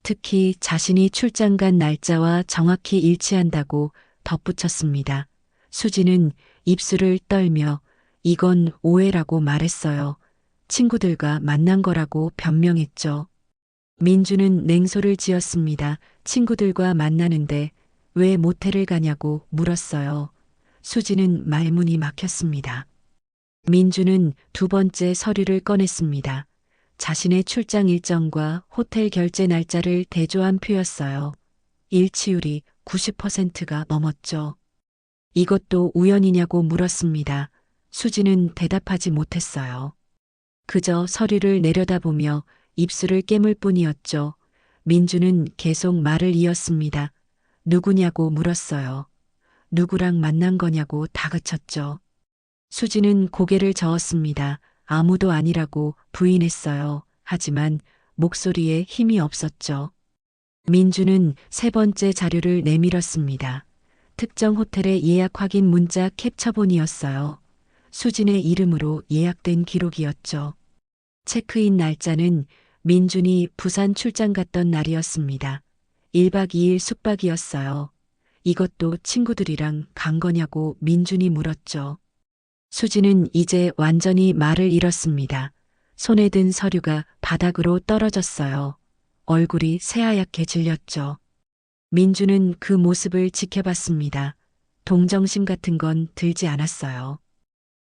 특히 자신이 출장 간 날짜와 정확히 일치한다고 덧붙였습니다. 수지는 입술을 떨며 이건 오해라고 말했어요. 친구들과 만난 거라고 변명했죠. 민주는 냉소를 지었습니다. 친구들과 만나는데 왜 모텔을 가냐고 물었어요. 수지는 말문이 막혔습니다. 민주는 두 번째 서류를 꺼냈습니다. 자신의 출장 일정과 호텔 결제 날짜를 대조한 표였어요. 일치율이 90%가 넘었죠. 이것도 우연이냐고 물었습니다. 수지는 대답하지 못했어요. 그저 서류를 내려다보며 입술을 깨물 뿐이었죠. 민주는 계속 말을 이었습니다. 누구냐고 물었어요. 누구랑 만난 거냐고 다그쳤죠. 수지는 고개를 저었습니다. 아무도 아니라고 부인했어요. 하지만 목소리에 힘이 없었죠. 민주는 세 번째 자료를 내밀었습니다. 특정 호텔의 예약 확인 문자 캡처본이었어요. 수진의 이름으로 예약된 기록이었죠. 체크인 날짜는 민준이 부산 출장 갔던 날이었습니다. 1박 2일 숙박이었어요. 이것도 친구들이랑 간 거냐고 민준이 물었죠. 수지는 이제 완전히 말을 잃었습니다. 손에 든 서류가 바닥으로 떨어졌어요. 얼굴이 새하얗게 질렸죠. 민주는 그 모습을 지켜봤습니다. 동정심 같은 건 들지 않았어요.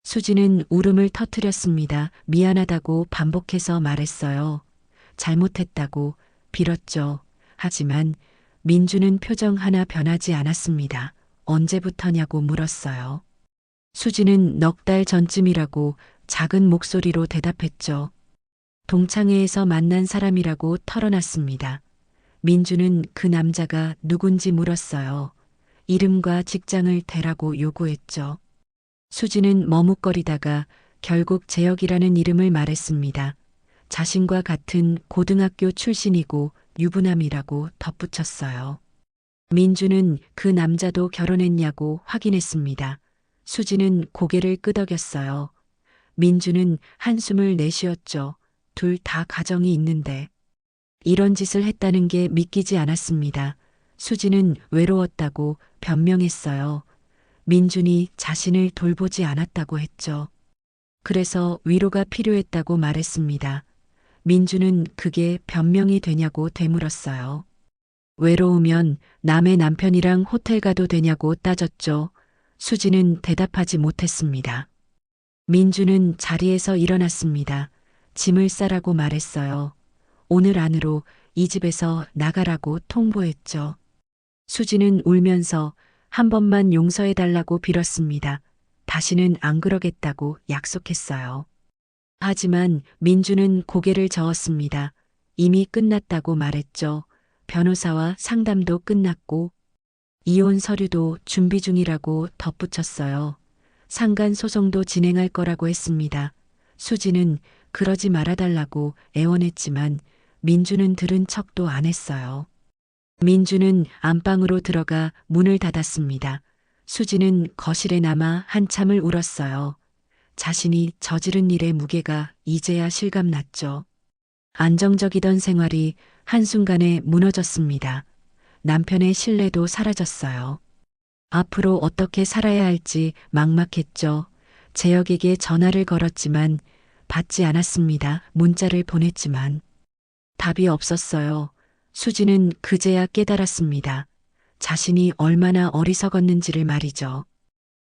수지는 울음을 터뜨렸습니다. 미안하다고 반복해서 말했어요. 잘못했다고 빌었죠. 하지만 민주는 표정 하나 변하지 않았습니다. 언제부터냐고 물었어요. 수지는 넉 달 전쯤이라고 작은 목소리로 대답했죠. 동창회에서 만난 사람이라고 털어놨습니다. 민주는 그 남자가 누군지 물었어요. 이름과 직장을 대라고 요구했죠. 수지는 머뭇거리다가 결국 재혁이라는 이름을 말했습니다. 자신과 같은 고등학교 출신이고 유부남이라고 덧붙였어요. 민주는 그 남자도 결혼했냐고 확인했습니다. 수지는 고개를 끄덕였어요. 민주는 한숨을 내쉬었죠. 둘 다 가정이 있는데. 이런 짓을 했다는 게 믿기지 않았습니다. 수지는 외로웠다고 변명했어요. 민준이 자신을 돌보지 않았다고 했죠. 그래서 위로가 필요했다고 말했습니다. 민주는 그게 변명이 되냐고 되물었어요. 외로우면 남의 남편이랑 호텔 가도 되냐고 따졌죠. 수지는 대답하지 못했습니다. 민주는 자리에서 일어났습니다. 짐을 싸라고 말했어요. 오늘 안으로 이 집에서 나가라고 통보했죠. 수지는 울면서 한 번만 용서해달라고 빌었습니다. 다시는 안 그러겠다고 약속했어요. 하지만 민주는 고개를 저었습니다. 이미 끝났다고 말했죠. 변호사와 상담도 끝났고 이혼 서류도 준비 중이라고 덧붙였어요. 상간 소송도 진행할 거라고 했습니다. 수지는 그러지 말아달라고 애원했지만 민주는 들은 척도 안 했어요. 민주는 안방으로 들어가 문을 닫았습니다. 수지는 거실에 남아 한참을 울었어요. 자신이 저지른 일의 무게가 이제야 실감났죠. 안정적이던 생활이 한순간에 무너졌습니다. 남편의 신뢰도 사라졌어요. 앞으로 어떻게 살아야 할지 막막했죠. 재혁에게 전화를 걸었지만 받지 않았습니다. 문자를 보냈지만 답이 없었어요. 수지는 그제야 깨달았습니다. 자신이 얼마나 어리석었는지를 말이죠.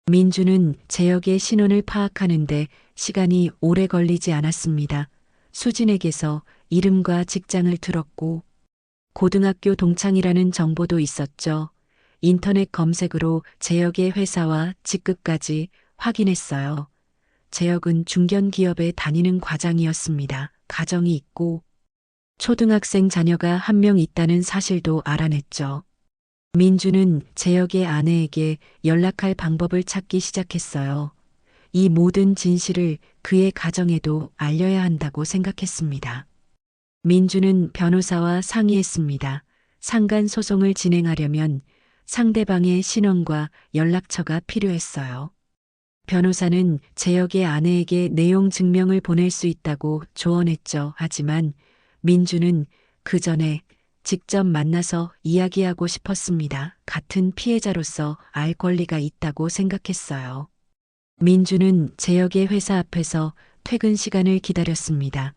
민주는 재혁의 신원을 파악하는데 시간이 오래 걸리지 않았습니다. 수진에게서 이름과 직장을 들었고 고등학교 동창이라는 정보도 있었죠. 인터넷 검색으로 재혁의 회사와 직급까지 확인했어요. 재혁은 중견기업에 다니는 과장이었습니다. 가정이 있고 초등학생 자녀가 한 명 있다는 사실도 알아냈죠. 민주는 재혁의 아내에게 연락할 방법을 찾기 시작했어요. 이 모든 진실을 그의 가정에도 알려야 한다고 생각했습니다. 민주는 변호사와 상의했습니다. 상간 소송을 진행하려면 상대방의 신원과 연락처가 필요했어요. 변호사는 재혁의 아내에게 내용 증명을 보낼 수 있다고 조언했죠. 하지만 민주는 그 전에 직접 만나서 이야기하고 싶었습니다. 같은 피해자로서 알 권리가 있다고 생각했어요. 민주는 재혁의 회사 앞에서 퇴근 시간을 기다렸습니다.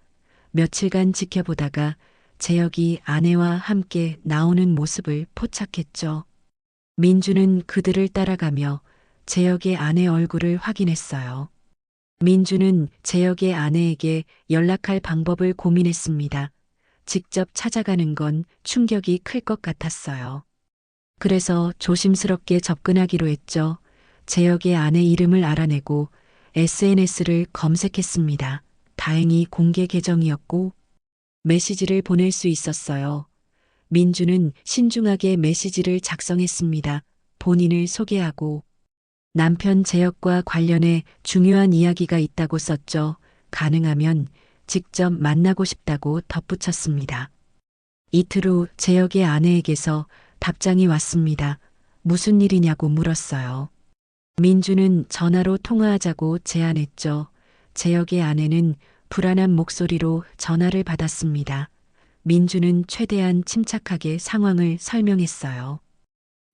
며칠간 지켜보다가 재혁이 아내와 함께 나오는 모습을 포착했죠. 민주는 그들을 따라가며 재혁의 아내 얼굴을 확인했어요. 민주는 재혁의 아내에게 연락할 방법을 고민했습니다. 직접 찾아가는 건 충격이 클 것 같았어요. 그래서 조심스럽게 접근하기로 했죠. 재혁의 아내 이름을 알아내고 SNS를 검색했습니다. 다행히 공개 계정이었고 메시지를 보낼 수 있었어요. 민주는 신중하게 메시지를 작성했습니다. 본인을 소개하고 남편 재혁과 관련해 중요한 이야기가 있다고 썼죠. 가능하면 직접 만나고 싶다고 덧붙였습니다. 이틀 후 재혁의 아내에게서 답장이 왔습니다. 무슨 일이냐고 물었어요. 민주는 전화로 통화하자고 제안했죠. 재혁의 아내는 불안한 목소리로 전화를 받았습니다. 민주는 최대한 침착하게 상황을 설명했어요.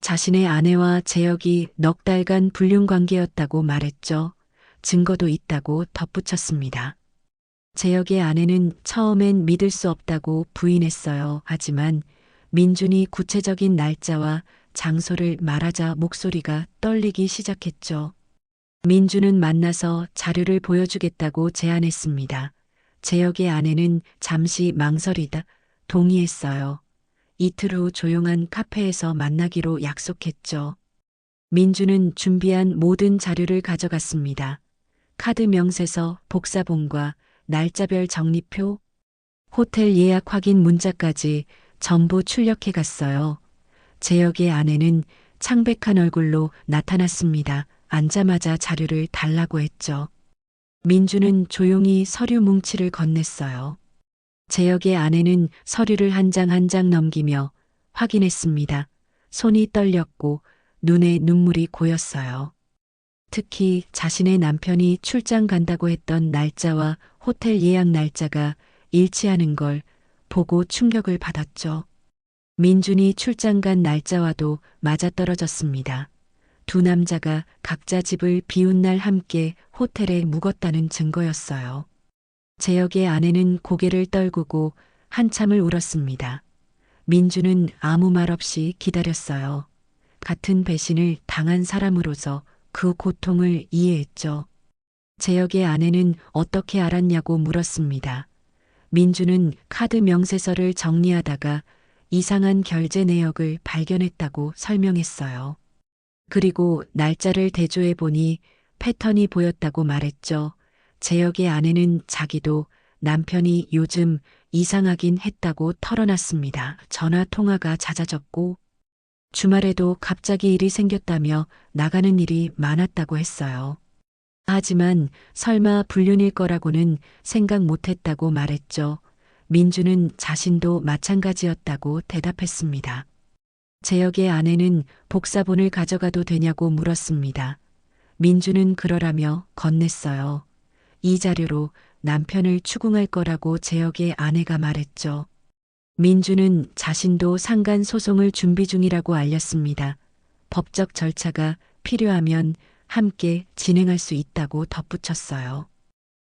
자신의 아내와 재혁이 넉 달간 불륜 관계였다고 말했죠. 증거도 있다고 덧붙였습니다. 재혁의 아내는 처음엔 믿을 수 없다고 부인했어요. 하지만 민준이 구체적인 날짜와 장소를 말하자 목소리가 떨리기 시작했죠. 민주는 만나서 자료를 보여주겠다고 제안했습니다. 재혁의 아내는 잠시 망설이다 동의했어요. 이틀 후 조용한 카페에서 만나기로 약속했죠. 민주는 준비한 모든 자료를 가져갔습니다. 카드 명세서, 복사본과 날짜별 정리표, 호텔 예약 확인 문자까지 전부 출력해 갔어요. 재혁의 아내는 창백한 얼굴로 나타났습니다. 앉자마자 자료를 달라고 했죠. 민주는 조용히 서류 뭉치를 건넸어요. 재혁의 아내는 서류를 한 장 한 장 넘기며 확인했습니다. 손이 떨렸고 눈에 눈물이 고였어요. 특히 자신의 남편이 출장 간다고 했던 날짜와 호텔 예약 날짜가 일치하는 걸 보고 충격을 받았죠. 민준이 출장 간 날짜와도 맞아떨어졌습니다. 두 남자가 각자 집을 비운 날 함께 호텔에 묵었다는 증거였어요. 재혁의 아내는 고개를 떨구고 한참을 울었습니다. 민주는 아무 말 없이 기다렸어요. 같은 배신을 당한 사람으로서 그 고통을 이해했죠. 재혁의 아내는 어떻게 알았냐고 물었습니다. 민주는 카드 명세서를 정리하다가 이상한 결제 내역을 발견했다고 설명했어요. 그리고 날짜를 대조해 보니 패턴이 보였다고 말했죠. 재혁의 아내는 자기도 남편이 요즘 이상하긴 했다고 털어놨습니다. 전화 통화가 잦아졌고 주말에도 갑자기 일이 생겼다며 나가는 일이 많았다고 했어요. 하지만 설마 불륜일 거라고는 생각 못했다고 말했죠. 민주는 자신도 마찬가지였다고 대답했습니다. 재혁의 아내는 복사본을 가져가도 되냐고 물었습니다. 민주는 그러라며 건넸어요. 이 자료로 남편을 추궁할 거라고 재혁의 아내가 말했죠. 민주는 자신도 상간 소송을 준비 중이라고 알렸습니다. 법적 절차가 필요하면 함께 진행할 수 있다고 덧붙였어요.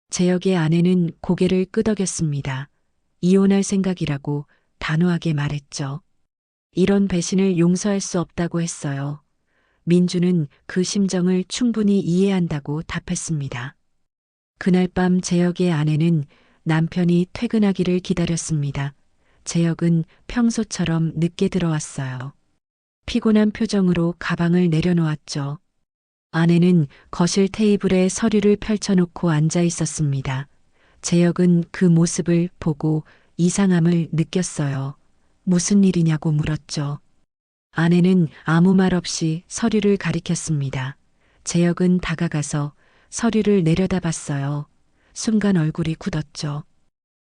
재혁의 아내는 고개를 끄덕였습니다. 이혼할 생각이라고 단호하게 말했죠. 이런 배신을 용서할 수 없다고 했어요. 민주는 그 심정을 충분히 이해한다고 답했습니다. 그날 밤 재혁의 아내는 남편이 퇴근하기를 기다렸습니다. 재혁은 평소처럼 늦게 들어왔어요. 피곤한 표정으로 가방을 내려놓았죠. 아내는 거실 테이블에 서류를 펼쳐놓고 앉아 있었습니다. 재혁은 그 모습을 보고 이상함을 느꼈어요. 무슨 일이냐고 물었죠. 아내는 아무 말 없이 서류를 가리켰습니다. 재혁은 다가가서 서류를 내려다봤어요. 순간 얼굴이 굳었죠.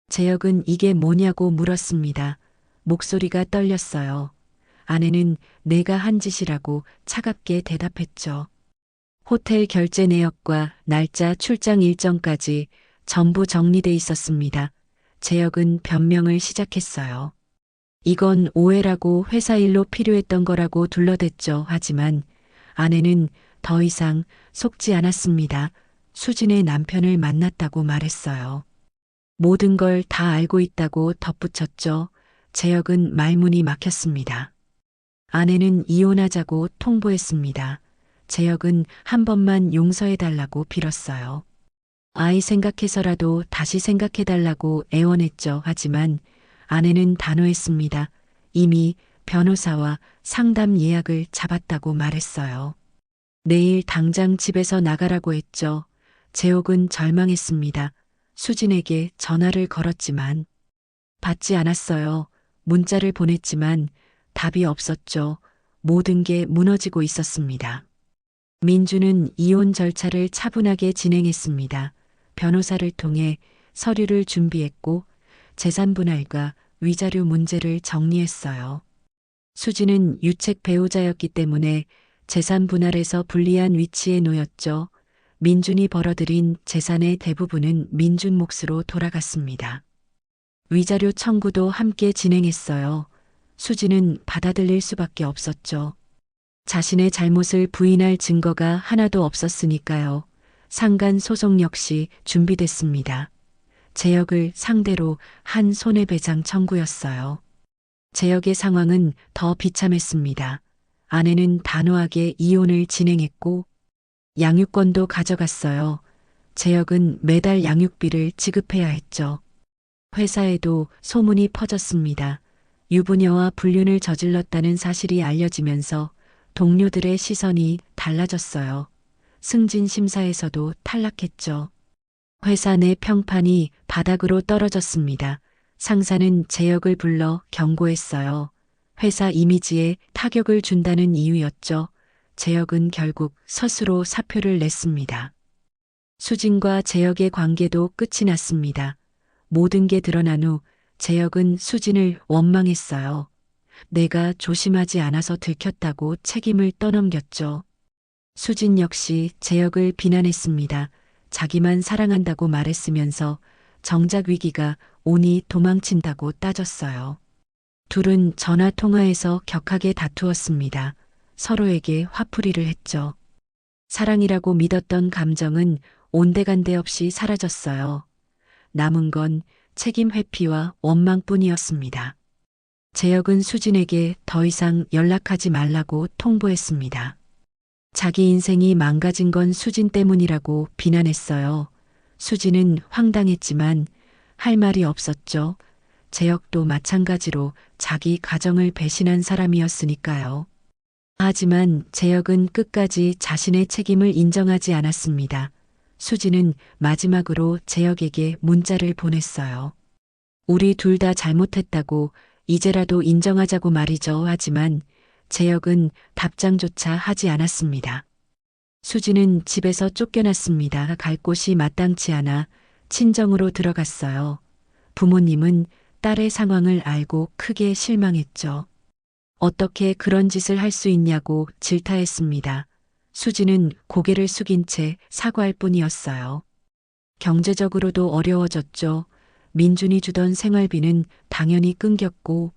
재혁은 이게 뭐냐고 물었습니다. 목소리가 떨렸어요. 아내는 내가 한 짓이라고 차갑게 대답했죠. 호텔 결제 내역과 날짜 출장 일정까지 전부 정리돼 있었습니다. 재혁은 변명을 시작했어요. 이건 오해라고 회사 일로 필요했던 거라고 둘러댔죠. 하지만 아내는 더 이상 속지 않았습니다. 수진의 남편을 만났다고 말했어요. 모든 걸 다 알고 있다고 덧붙였죠. 재혁은 말문이 막혔습니다. 아내는 이혼하자고 통보했습니다. 재혁은 한 번만 용서해달라고 빌었어요. 아이 생각해서라도 다시 생각해달라고 애원했죠. 하지만 아내는 단호했습니다. 이미 변호사와 상담 예약을 잡았다고 말했어요. 내일 당장 집에서 나가라고 했죠. 재혁은 절망했습니다. 수진에게 전화를 걸었지만 받지 않았어요. 문자를 보냈지만 답이 없었죠. 모든 게 무너지고 있었습니다. 민주는 이혼 절차를 차분하게 진행했습니다. 변호사를 통해 서류를 준비했고 재산 분할과 위자료 문제를 정리했어요. 수지는 유책 배우자였기 때문에 재산 분할에서 불리한 위치에 놓였죠. 민준이 벌어들인 재산의 대부분은 민준 몫으로 돌아갔습니다. 위자료 청구도 함께 진행했어요. 수지는 받아들일 수밖에 없었죠. 자신의 잘못을 부인할 증거가 하나도 없었으니까요. 상간 소송 역시 준비됐습니다. 재혁을 상대로 한 손해배상 청구였어요. 재혁의 상황은 더 비참했습니다. 아내는 단호하게 이혼을 진행했고 양육권도 가져갔어요. 재혁은 매달 양육비를 지급해야 했죠. 회사에도 소문이 퍼졌습니다. 유부녀와 불륜을 저질렀다는 사실이 알려지면서 동료들의 시선이 달라졌어요. 승진 심사에서도 탈락했죠. 회사 내 평판이 바닥으로 떨어졌습니다. 상사는 재혁을 불러 경고했어요. 회사 이미지에 타격을 준다는 이유였죠. 재혁은 결국 스스로 사표를 냈습니다. 수진과 재혁의 관계도 끝이 났습니다. 모든 게 드러난 후 재혁은 수진을 원망했어요. 내가 조심하지 않아서 들켰다고 책임을 떠넘겼죠. 수진 역시 재혁을 비난했습니다. 자기만 사랑한다고 말했으면서 정작 위기가 오니 도망친다고 따졌어요. 둘은 전화 통화에서 격하게 다투었습니다. 서로에게 화풀이를 했죠. 사랑이라고 믿었던 감정은 온데간데 없이 사라졌어요. 남은 건 책임 회피와 원망뿐이었습니다. 재혁은 수진에게 더 이상 연락하지 말라고 통보했습니다. 자기 인생이 망가진 건 수진 때문이라고 비난했어요. 수진은 황당했지만 할 말이 없었죠. 재혁도 마찬가지로 자기 가정을 배신한 사람이었으니까요. 하지만 재혁은 끝까지 자신의 책임을 인정하지 않았습니다. 수진은 마지막으로 재혁에게 문자를 보냈어요. 우리 둘 다 잘못했다고 이제라도 인정하자고 말이죠. 하지만 재혁은 답장조차 하지 않았습니다. 수진은 집에서 쫓겨났습니다. 갈 곳이 마땅치 않아 친정으로 들어갔어요. 부모님은 딸의 상황을 알고 크게 실망했죠. 어떻게 그런 짓을 할 수 있냐고 질타했습니다. 수진은 고개를 숙인 채 사과할 뿐이었어요. 경제적으로도 어려워졌죠. 민준이 주던 생활비는 당연히 끊겼고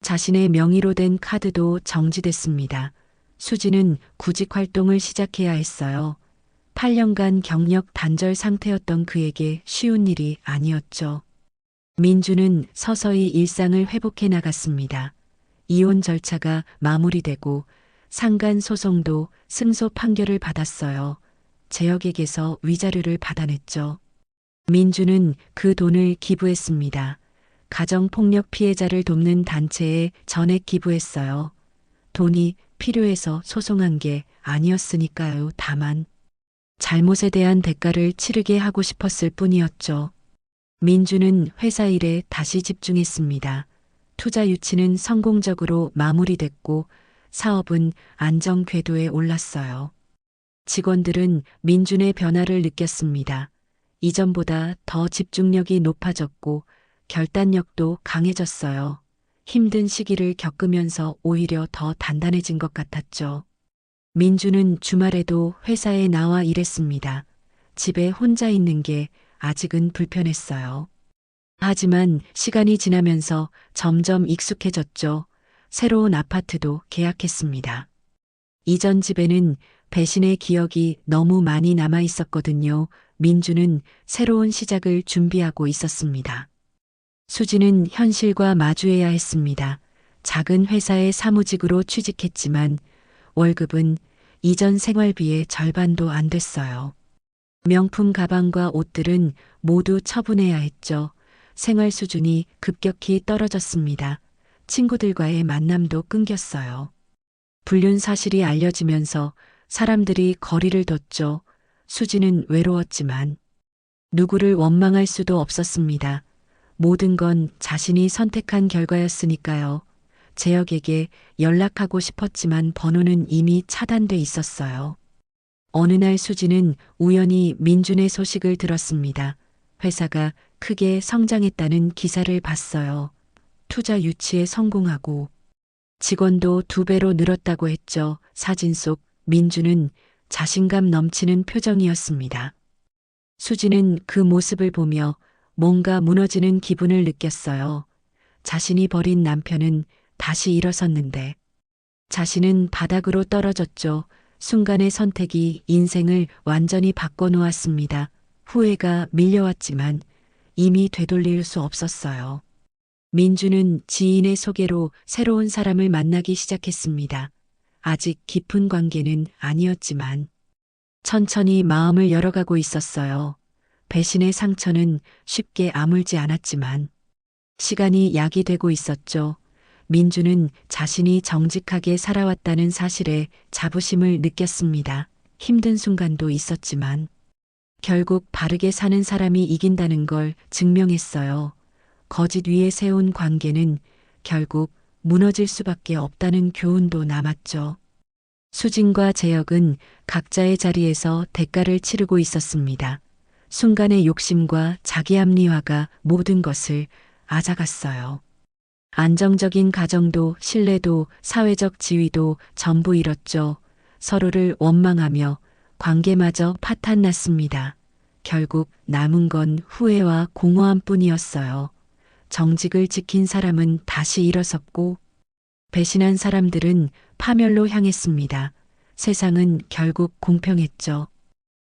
자신의 명의로 된 카드도 정지됐습니다. 수진은 구직 활동을 시작해야 했어요. 8년간 경력 단절 상태였던 그에게 쉬운 일이 아니었죠. 민주는 서서히 일상을 회복해 나갔습니다. 이혼 절차가 마무리되고 상간 소송도 승소 판결을 받았어요. 재혁에게서 위자료를 받아냈죠. 민주는 그 돈을 기부했습니다. 가정폭력 피해자를 돕는 단체에 전액 기부했어요. 돈이 필요해서 소송한 게 아니었으니까요. 다만 잘못에 대한 대가를 치르게 하고 싶었을 뿐이었죠. 민주는 회사 일에 다시 집중했습니다. 투자 유치는 성공적으로 마무리됐고 사업은 안정 궤도에 올랐어요. 직원들은 민준의 변화를 느꼈습니다. 이전보다 더 집중력이 높아졌고 결단력도 강해졌어요. 힘든 시기를 겪으면서 오히려 더 단단해진 것 같았죠. 민주는 주말에도 회사에 나와 일했습니다. 집에 혼자 있는 게 아직은 불편했어요. 하지만 시간이 지나면서 점점 익숙해졌죠. 새로운 아파트도 계약했습니다. 이전 집에는 배신의 기억이 너무 많이 남아 있었거든요. 민주는 새로운 시작을 준비하고 있었습니다. 수지는 현실과 마주해야 했습니다. 작은 회사의 사무직으로 취직했지만 월급은 이전 생활비의 절반도 안 됐어요. 명품 가방과 옷들은 모두 처분해야 했죠. 생활 수준이 급격히 떨어졌습니다. 친구들과의 만남도 끊겼어요. 불륜 사실이 알려지면서 사람들이 거리를 뒀죠. 수지는 외로웠지만 누구를 원망할 수도 없었습니다. 모든 건 자신이 선택한 결과였으니까요. 재혁에게 연락하고 싶었지만 번호는 이미 차단돼 있었어요. 어느 날 수지는 우연히 민준의 소식을 들었습니다. 회사가 크게 성장했다는 기사를 봤어요. 투자 유치에 성공하고 직원도 2배로 늘었다고 했죠. 사진 속 민준은 자신감 넘치는 표정이었습니다. 수지는 그 모습을 보며 뭔가 무너지는 기분을 느꼈어요. 자신이 버린 남편은 다시 일어섰는데 자신은 바닥으로 떨어졌죠. 순간의 선택이 인생을 완전히 바꿔놓았습니다. 후회가 밀려왔지만 이미 되돌릴 수 없었어요. 민주는 지인의 소개로 새로운 사람을 만나기 시작했습니다. 아직 깊은 관계는 아니었지만 천천히 마음을 열어가고 있었어요. 배신의 상처는 쉽게 아물지 않았지만 시간이 약이 되고 있었죠. 민주는 자신이 정직하게 살아왔다는 사실에 자부심을 느꼈습니다. 힘든 순간도 있었지만 결국 바르게 사는 사람이 이긴다는 걸 증명했어요. 거짓 위에 세운 관계는 결국 무너질 수밖에 없다는 교훈도 남았죠. 수진과 재혁은 각자의 자리에서 대가를 치르고 있었습니다. 순간의 욕심과 자기 합리화가 모든 것을 앗아갔어요. 안정적인 가정도 신뢰도 사회적 지위도 전부 잃었죠. 서로를 원망하며 관계마저 파탄났습니다. 결국 남은 건 후회와 공허함 뿐이었어요. 정직을 지킨 사람은 다시 일어섰고 배신한 사람들은 파멸로 향했습니다. 세상은 결국 공평했죠.